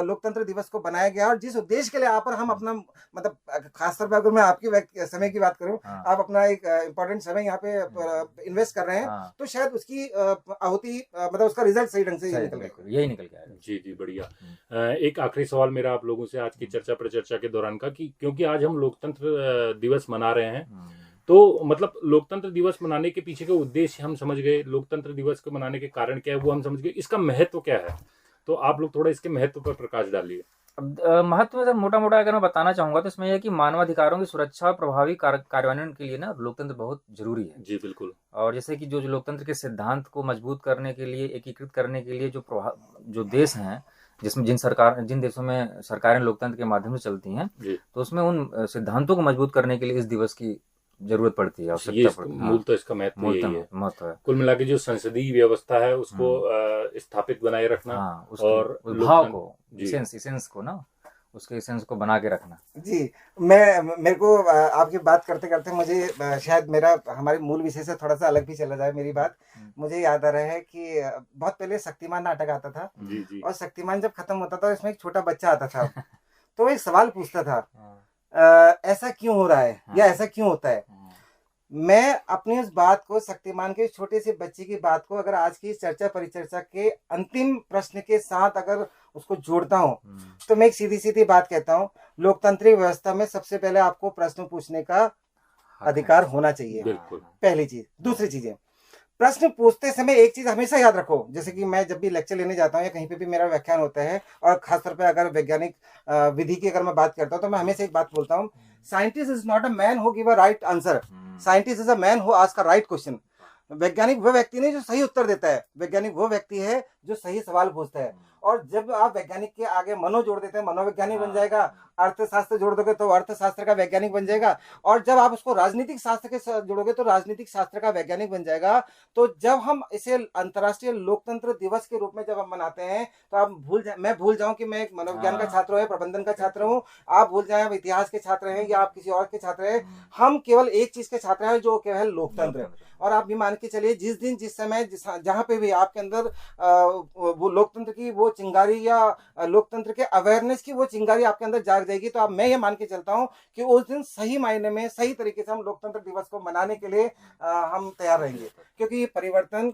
लोकतंत्र दिवस को बनाया गया, और जिस उद्देश्य के लिए यहाँ पर हम अपना, मतलब खासतौर पर अगर मैं आपकी समय की बात करूं, आप अपना एक इम्पोर्टेंट समय यहाँ पे इन्वेस्ट कर रहे हैं, तो शायद उसकी आहुति, मतलब उसका रिजल्ट सही ढंग से यही निकल गया। जी जी, बढ़िया। एक आखिरी सवाल मेरा आप लोगों से आज की चर्चा के दौरान का, कि क्योंकि आज हम लोकतंत्र दिवस मना रहे हैं, तो मतलब लोकतंत्र दिवस मनाने के पीछे का उद्देश्य हम समझ गए, लोकतंत्र दिवस को मनाने के कारण क्या है वो हम समझ गए, इसका महत्व क्या है, तो आप लोग थोड़ा इसके महत्व पर प्रकाश डालिए। महत्व में सर मोटा मोटा अगर मैं बताना चाहूंगा तो इसमें यह कि मानवाधिकारों की सुरक्षा और प्रभावी कार्यान्वयन के लिए ना लोकतंत्र बहुत जरूरी है। जी बिल्कुल। और जैसे कि जो लोकतंत्र के सिद्धांत को मजबूत करने के लिए, एकीकृत करने के लिए जो देश हैं, जिसमें जिन देशों में सरकारें लोकतंत्र के माध्यम से चलती हैं, तो उसमें उन सिद्धांतों को मजबूत करने के लिए इस दिवस की जरूरत पड़ती है, आवश्यकता पड़ती है। मूलतः इसका महत्व यही है। महत्व है कुल मिला के जो संसदीय व्यवस्था है उसको स्थापित बनाए रखना, और भाव को, इसेंस को ना उसके सेंस को बना के रखना। जी, मेरे को आपकी बात करते करते मुझे शायद मेरा हमारे मूल विषय से थोड़ा सा अलग भी चला जाए मेरी बात। मुझे याद आ रहा है कि बहुत पहले शक्तिमान नाटक आता था, जी जी और शक्तिमान जब खत्म होता था इसमें एक छोटा बच्चा आता था तो वो एक सवाल पूछता था, ऐसा क्यों हो रहा है या ऐसा क्यों होता है। मैं अपनी उस बात को, शक्तिमान के छोटे से बच्चे की बात को, अगर आज की चर्चा परिचर्चा के अंतिम प्रश्न के साथ अगर उसको जोड़ता हूँ तो मैं एक सीधी सीधी बात कहता हूँ, लोकतांत्रिक व्यवस्था में सबसे पहले आपको प्रश्न पूछने का अधिकार होना चाहिए। बिल्कुल। पहली चीज। दूसरी चीजें, प्रश्न पूछते समय एक चीज हमेशा याद रखो, जैसे कि मैं जब भी लेक्चर लेने जाता हूँ या कहीं पे भी मेरा व्याख्यान होता है, और खासतौर पे अगर वैज्ञानिक विधि की अगर मैं बात करता हूँ तो मैं हमेशा एक बात बोलता हूँ, scientist is not a man who give a right answer, scientist is a man who ask a right question. वैज्ञानिक वो व्यक्ति नहीं जो सही उत्तर देता है, वैज्ञानिक वो व्यक्ति है जो सही सवाल पूछता है। और जब आप वैज्ञानिक के आगे मनो जोड़ देते हैं, मनोवैज्ञानिक बन जाएगा। अर्थशास्त्र जोड़ दोगे तो अर्थशास्त्र का वैज्ञानिक बन जाएगा। और जब आप उसको राजनीतिक शास्त्र के साथ जोड़ोगे तो राजनीतिक शास्त्र का वैज्ञानिक बन जाएगा। तो जब हम इसे अंतर्राष्ट्रीय लोकतंत्र दिवस के रूप में जब हम मनाते हैं तो आप मैं भूल जाऊं कि मैं एक मनोविज्ञान का छात्र हूं, प्रबंधन का छात्र हूं, आप भूल जाए इतिहास के छात्र हैं या आप किसी और के छात्र हैं, हम केवल एक चीज के छात्र हैं जो केवल लोकतंत्र। और आप भी मान के चलिए, जिस दिन जिस समय जहां पे भी आपके अंदर वो लोकतंत्र की वो चिंगारी या लोकतंत्र के अवेयरनेस की वो चिंगारी आपके अंदर जाग जाएगी, तो अब मैं ये मान के चलता हूं कि उस दिन सही मायने में सही तरीके से हम लोकतंत्र दिवस को मनाने के लिए हम तैयार रहेंगे। क्योंकि ये परिवर्तन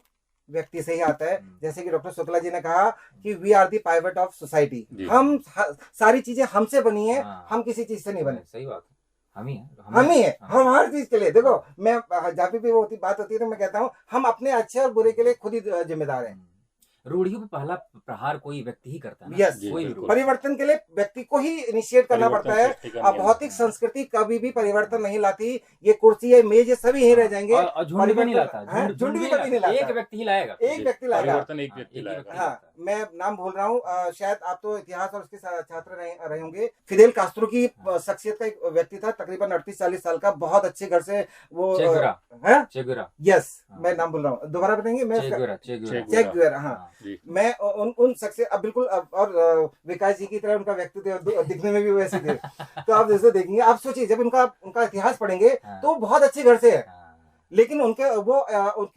व्यक्ति से ही आता है। जैसे कि डॉक्टर शुक्ला जी ने कहा कि we are the pivot of society, हम सारी चीजें हमसे बनी है, हम किसी चीज से नहीं बने। सही बात है, हम ही है, हम हर चीज के लिए। देखो, मैं जब भी वो बात होती है तो मैं कहता हूँ हम अपने अच्छे और बुरे के लिए खुद ही जिम्मेदार हैं। रूढ़ियों पे पहला प्रहार कोई व्यक्ति ही करता है ना। यस, कोई परिवर्तन के लिए व्यक्ति को ही इनिशिएट करना पड़ता है। अब भौतिक संस्कृति कभी भी परिवर्तन नहीं लाती। ये कुर्सी, ये मेज, ये सभी यहीं रह जाएंगे। झुंड भी नहीं लाता, झुंड भी कभी नहीं लाता, एक व्यक्ति ही लाएगा, एक व्यक्ति लाएगा, परिवर्तन एक व्यक्ति लाएगा। हाँ, मैं नाम भूल रहा हूँ, शायद आप तो इतिहास और उसके छात्र रहे होंगे। फिदेल कास्त्रो की शख्सियत का एक व्यक्ति था, तकरीबन 38-40 साल का, बहुत अच्छे घर से वो चेगुरा। यस, मैं नाम बोल रहा हूँ, दोबारा बताएंगे। मैं चेगुरा, हाँ, मैं उन शख्सियत अब बिल्कुल और विकास जी की तरह उनका व्यक्तित्व दिखने में भी वैसे थे। तो आप जैसे देखेंगे, आप सोचिए जब उनका इतिहास पढ़ेंगे तो बहुत अच्छे घर से है, लेकिन उनके वो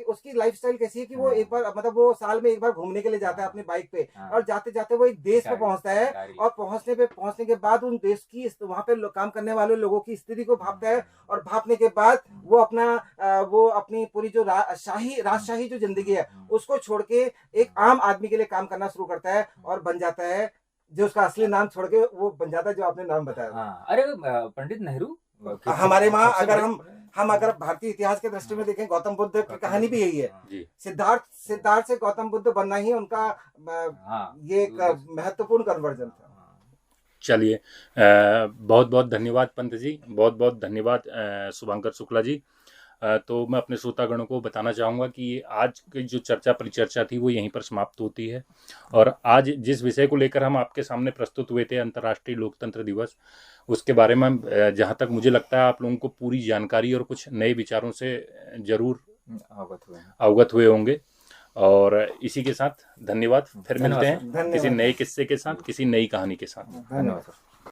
उसकी लाइफस्टाइल कैसी है कि वो एक बार, मतलब वो साल में एक बार घूमने के लिए जाता है अपनी बाइक पे, और जाते जाते वो एक देश पे पहुंचता है, और पहुंचने के बाद उन देश की वहां पे काम करने वाले लोगों की स्थिति को भापता है, और भापने के बाद वो अपनी पूरी जो राजशाही जो जिंदगी है उसको छोड़ के एक आम आदमी के लिए काम करना शुरू करता है, और बन जाता है जो उसका असली नाम छोड़ के वो बन जाता है जो आपने नाम बताया। अरे पंडित नेहरू हमारे वहाँ, अगर हम अगर भारतीय इतिहास के दृष्टि में देखें, गौतम बुद्ध की कहानी भी यही है। सिद्धार्थ से गौतम बुद्ध बनना ही उनका ये एक महत्वपूर्ण कन्वर्जन था। चलिए, बहुत बहुत धन्यवाद पंत जी, बहुत बहुत धन्यवाद शुभंकर शुक्ला जी। तो मैं अपने श्रोतागणों को बताना चाहूँगा कि आज की जो चर्चा परिचर्चा थी वो यहीं पर समाप्त होती है। और आज जिस विषय को लेकर हम आपके सामने प्रस्तुत हुए थे, अंतर्राष्ट्रीय लोकतंत्र दिवस, उसके बारे में जहाँ तक मुझे लगता है आप लोगों को पूरी जानकारी और कुछ नए विचारों से जरूर अवगत हुए होंगे। और इसी के साथ धन्यवाद, फिर मिलते हैं किसी नए किस्से के साथ, किसी नई कहानी के साथ। धन्यवाद।